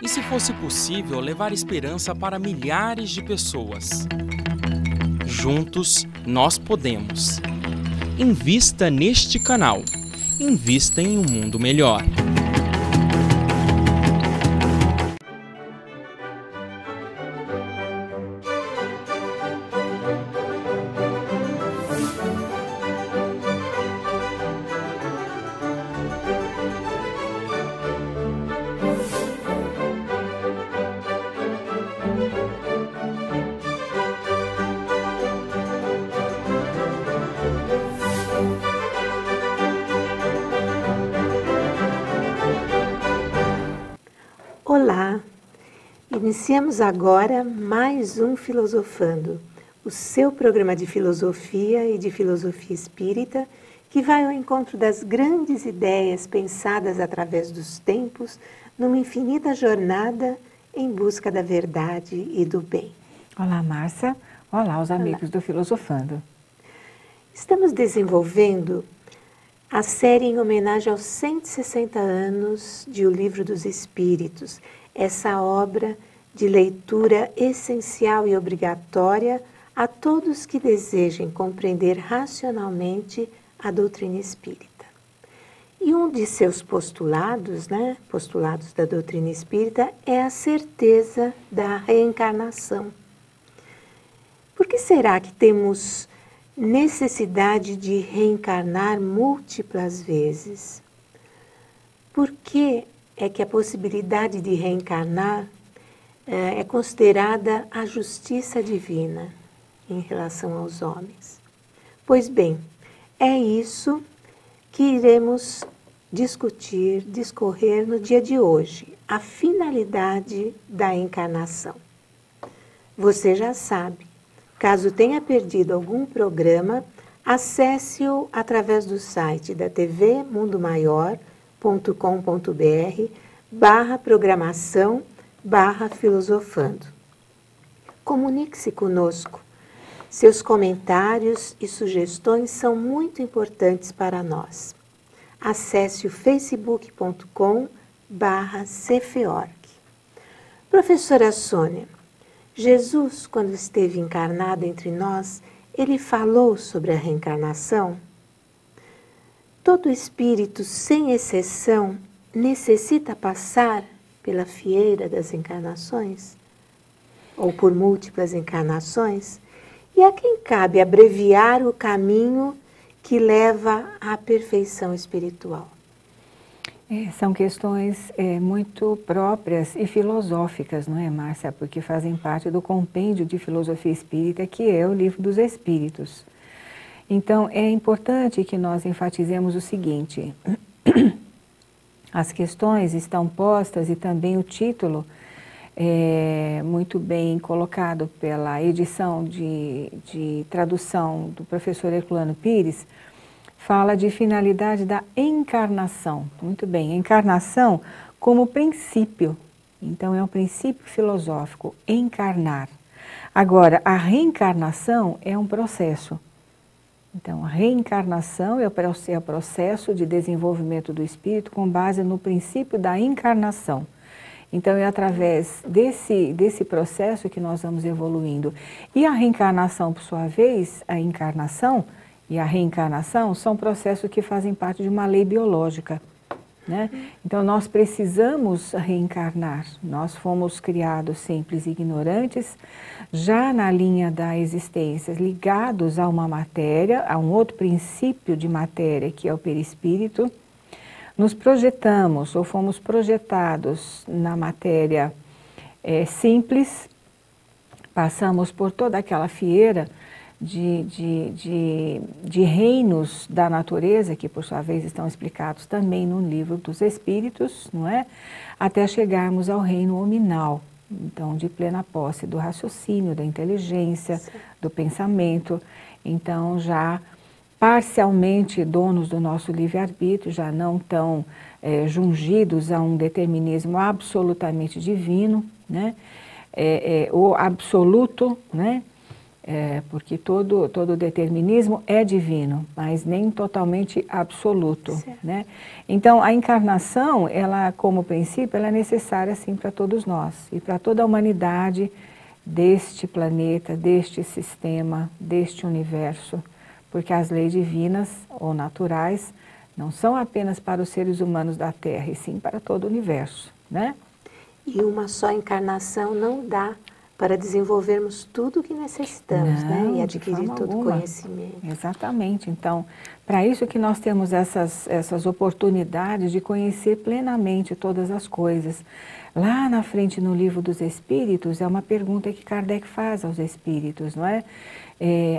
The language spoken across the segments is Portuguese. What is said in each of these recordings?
E se fosse possível levar esperança para milhares de pessoas? Juntos, nós podemos. Invista neste canal. Invista em um mundo melhor. Olá! Iniciamos agora mais um Filosofando, o seu programa de filosofia e de filosofia espírita que vai ao encontro das grandes ideias pensadas através dos tempos numa infinita jornada em busca da verdade e do bem. Olá, Márcia. Olá, os amigos do Filosofando. Estamos desenvolvendo a série em homenagem aos 160 anos de O Livro dos Espíritos, essa obra de leitura essencial e obrigatória a todos que desejem compreender racionalmente a doutrina espírita. E um de seus postulados, postulados da doutrina espírita, é a certeza da reencarnação. Por que será que temos necessidade de reencarnar múltiplas vezes? Por que é que a possibilidade de reencarnar é considerada a justiça divina em relação aos homens? Pois bem, é isso que iremos discorrer no dia de hoje, a finalidade da encarnação. Você já sabe. Caso tenha perdido algum programa, acesse-o através do site da tvmundomaior.com.br/programação/filosofando. Comunique-se conosco. Seus comentários e sugestões são muito importantes para nós. Acesse o facebook.com/cforg. Professora Sônia, Jesus, quando esteve encarnado entre nós, ele falou sobre a reencarnação? Todo espírito, sem exceção, necessita passar pela fieira das encarnações? Ou por múltiplas encarnações? E a quem cabe abreviar o caminho que leva à perfeição espiritual? São questões muito próprias e filosóficas, não é, Márcia? Porque fazem parte do compêndio de filosofia espírita, que é o Livro dos Espíritos. Então, é importante que nós enfatizemos o seguinte: as questões estão postas e também o título muito bem colocado pela edição de tradução do professor Herculano Pires, fala de finalidade da encarnação. Muito bem, encarnação como princípio. Então, é um princípio filosófico, encarnar. Agora, a reencarnação é um processo. Então, a reencarnação é o processo de desenvolvimento do espírito com base no princípio da encarnação. Então, é através desse processo que nós vamos evoluindo. E a reencarnação, por sua vez, a encarnação e a reencarnação são processos que fazem parte de uma lei biológica, né? Então, nós precisamos reencarnar. Nós fomos criados simples e ignorantes, já na linha da existência, ligados a uma matéria, a um outro princípio de matéria, que é o perispírito. Nos projetamos, ou fomos projetados na matéria simples, passamos por toda aquela fieira de reinos da natureza, que por sua vez estão explicados também no Livro dos Espíritos, não é? Até chegarmos ao reino hominal, então de plena posse do raciocínio, da inteligência, do pensamento, então já parcialmente donos do nosso livre-arbítrio, já não tão jungidos a um determinismo absolutamente divino, né? O absoluto, né? porque todo determinismo é divino, mas nem totalmente absoluto, né? Então, a encarnação, ela, como princípio, ela é necessária, sim, para todos nós e para toda a humanidade deste planeta, deste sistema, deste universo, porque as leis divinas ou naturais não são apenas para os seres humanos da Terra, e sim para todo o universo, né? E uma só encarnação não dá para desenvolvermos tudo o que necessitamos, né? E adquirir todo o conhecimento. Exatamente. Então, para isso que nós temos essas oportunidades de conhecer plenamente todas as coisas. Lá na frente, no Livro dos Espíritos, é uma pergunta que Kardec faz aos espíritos, não é?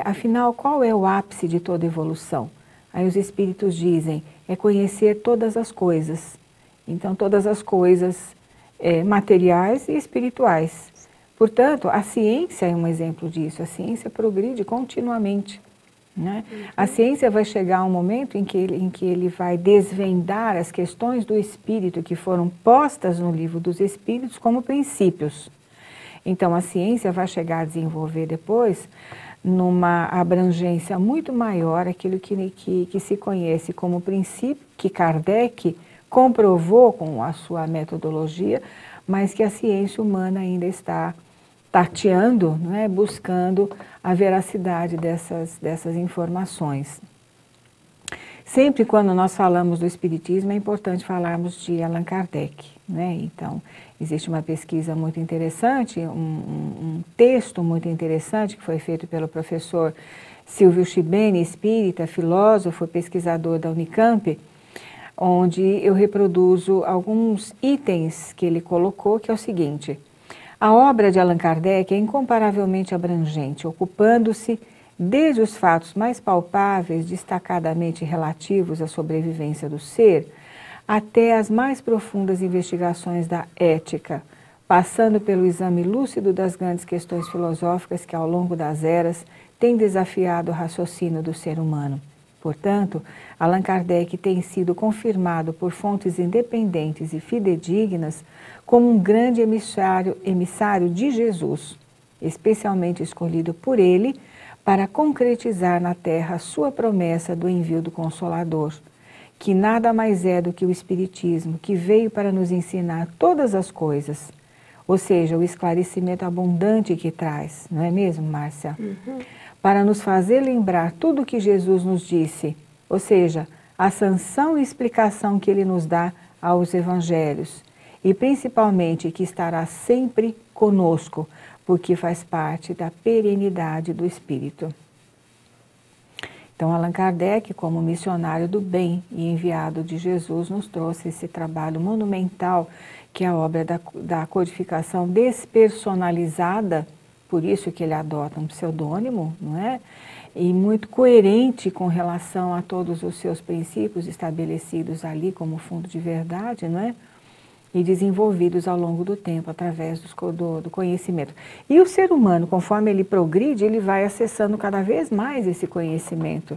Afinal, qual é o ápice de toda evolução? Aí os espíritos dizem, é conhecer todas as coisas. Então, todas as coisas materiais e espirituais. Portanto, a ciência é um exemplo disso. A ciência progride continuamente, né? A ciência vai chegar a um momento em que ele vai desvendar as questões do espírito que foram postas no Livro dos Espíritos como princípios. Então, a ciência vai chegar a desenvolver depois, numa abrangência muito maior, aquilo que se conhece como princípio, que Kardec comprovou com a sua metodologia, mas que a ciência humana ainda está tateando, né, buscando a veracidade dessas informações. Sempre quando nós falamos do Espiritismo, é importante falarmos de Allan Kardec, né? Então, existe uma pesquisa muito interessante, um texto muito interessante que foi feito pelo professor Silvio Chibene, espírita, filósofo, pesquisador da Unicamp, onde eu reproduzo alguns itens que ele colocou, que é o seguinte: a obra de Allan Kardec é incomparavelmente abrangente, ocupando-se desde os fatos mais palpáveis, destacadamente relativos à sobrevivência do ser, até as mais profundas investigações da ética, passando pelo exame lúcido das grandes questões filosóficas que ao longo das eras têm desafiado o raciocínio do ser humano. Portanto, Allan Kardec tem sido confirmado por fontes independentes e fidedignas como um grande emissário de Jesus, especialmente escolhido por ele para concretizar na Terra a sua promessa do envio do Consolador, que nada mais é do que o Espiritismo, que veio para nos ensinar todas as coisas, ou seja, o esclarecimento abundante que traz, não é mesmo, Márcia? Para nos fazer lembrar tudo o que Jesus nos disse, ou seja, a sanção e explicação que ele nos dá aos evangelhos, e principalmente que estará sempre conosco, porque faz parte da perenidade do Espírito. Então, Allan Kardec, como missionário do bem e enviado de Jesus, nos trouxe esse trabalho monumental, que é a obra da codificação despersonalizada, por isso que ele adota um pseudônimo, não é? E muito coerente com relação a todos os seus princípios estabelecidos ali como fundo de verdade, não é? E desenvolvidos ao longo do tempo, através do conhecimento. E o ser humano, conforme ele progride, ele vai acessando cada vez mais esse conhecimento.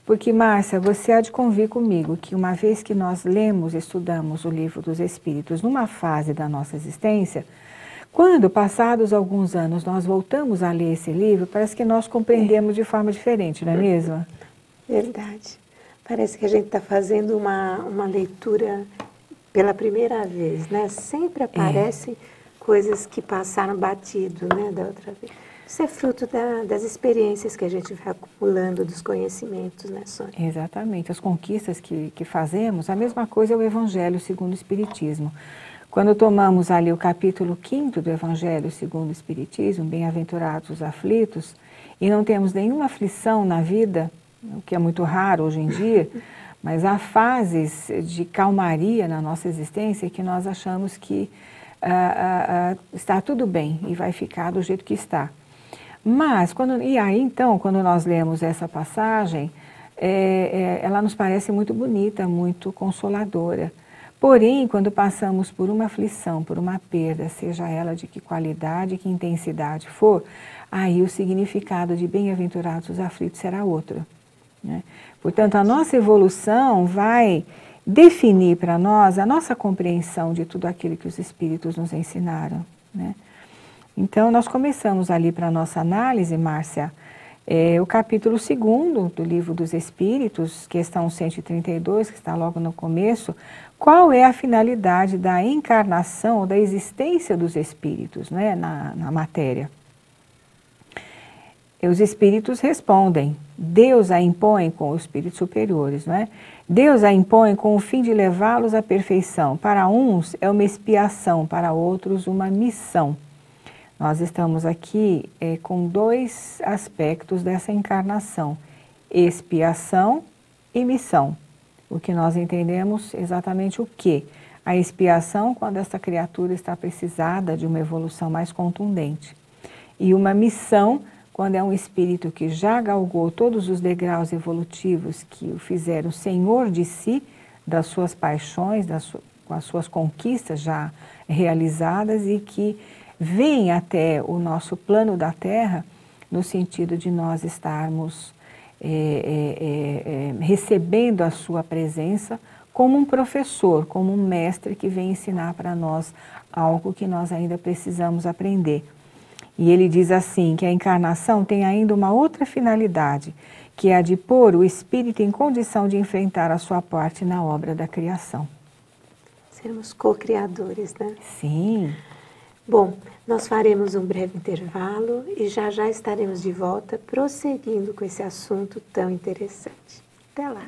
Porque, Márcia, você há de convir comigo que uma vez que nós lemos e estudamos o Livro dos Espíritos numa fase da nossa existência, quando, passados alguns anos, nós voltamos a ler esse livro, parece que nós compreendemos de forma diferente, não é mesmo? Verdade. Parece que a gente está fazendo uma leitura pela primeira vez, né? Sempre aparecem coisas que passaram batido, né, da outra vez. Isso é fruto das experiências que a gente vai acumulando, dos conhecimentos, né, Sônia? Exatamente. As conquistas que fazemos, a mesma coisa é o Evangelho segundo o Espiritismo. Quando tomamos ali o capítulo 5º do Evangelho segundo o Espiritismo, bem-aventurados os aflitos, e não temos nenhuma aflição na vida, o que é muito raro hoje em dia, mas há fases de calmaria na nossa existência que nós achamos que está tudo bem e vai ficar do jeito que está. Mas, quando nós lemos essa passagem, ela nos parece muito bonita, muito consoladora. Porém, quando passamos por uma aflição, por uma perda, seja ela de que qualidade, que intensidade for, aí o significado de bem-aventurados os aflitos será outro, né? Portanto, a nossa evolução vai definir para nós a nossa compreensão de tudo aquilo que os Espíritos nos ensinaram, né? Então, nós começamos ali para a nossa análise, Márcia, o capítulo 2º do Livro dos Espíritos, questão 132, que está logo no começo. Qual é a finalidade da encarnação ou da existência dos espíritos, né, na matéria? E os espíritos respondem, Deus a impõe com os espíritos superiores, não é? Deus a impõe com o fim de levá-los à perfeição. Para uns é uma expiação, para outros uma missão. Nós estamos aqui com dois aspectos dessa encarnação, expiação e missão. O que nós entendemos exatamente o quê? A expiação quando essa criatura está precisada de uma evolução mais contundente. E uma missão quando é um espírito que já galgou todos os degraus evolutivos que o fizeram senhor de si, das suas paixões, com as suas conquistas já realizadas e que vem até o nosso plano da Terra no sentido de nós estarmos recebendo a sua presença como um professor, como um mestre que vem ensinar para nós algo que nós ainda precisamos aprender. E ele diz assim, que a encarnação tem ainda uma outra finalidade, que é a de pôr o espírito em condição de enfrentar a sua parte na obra da criação. Sermos co-criadores, né? Sim. Bom, nós faremos um breve intervalo e já já estaremos de volta prosseguindo com esse assunto tão interessante. Até lá!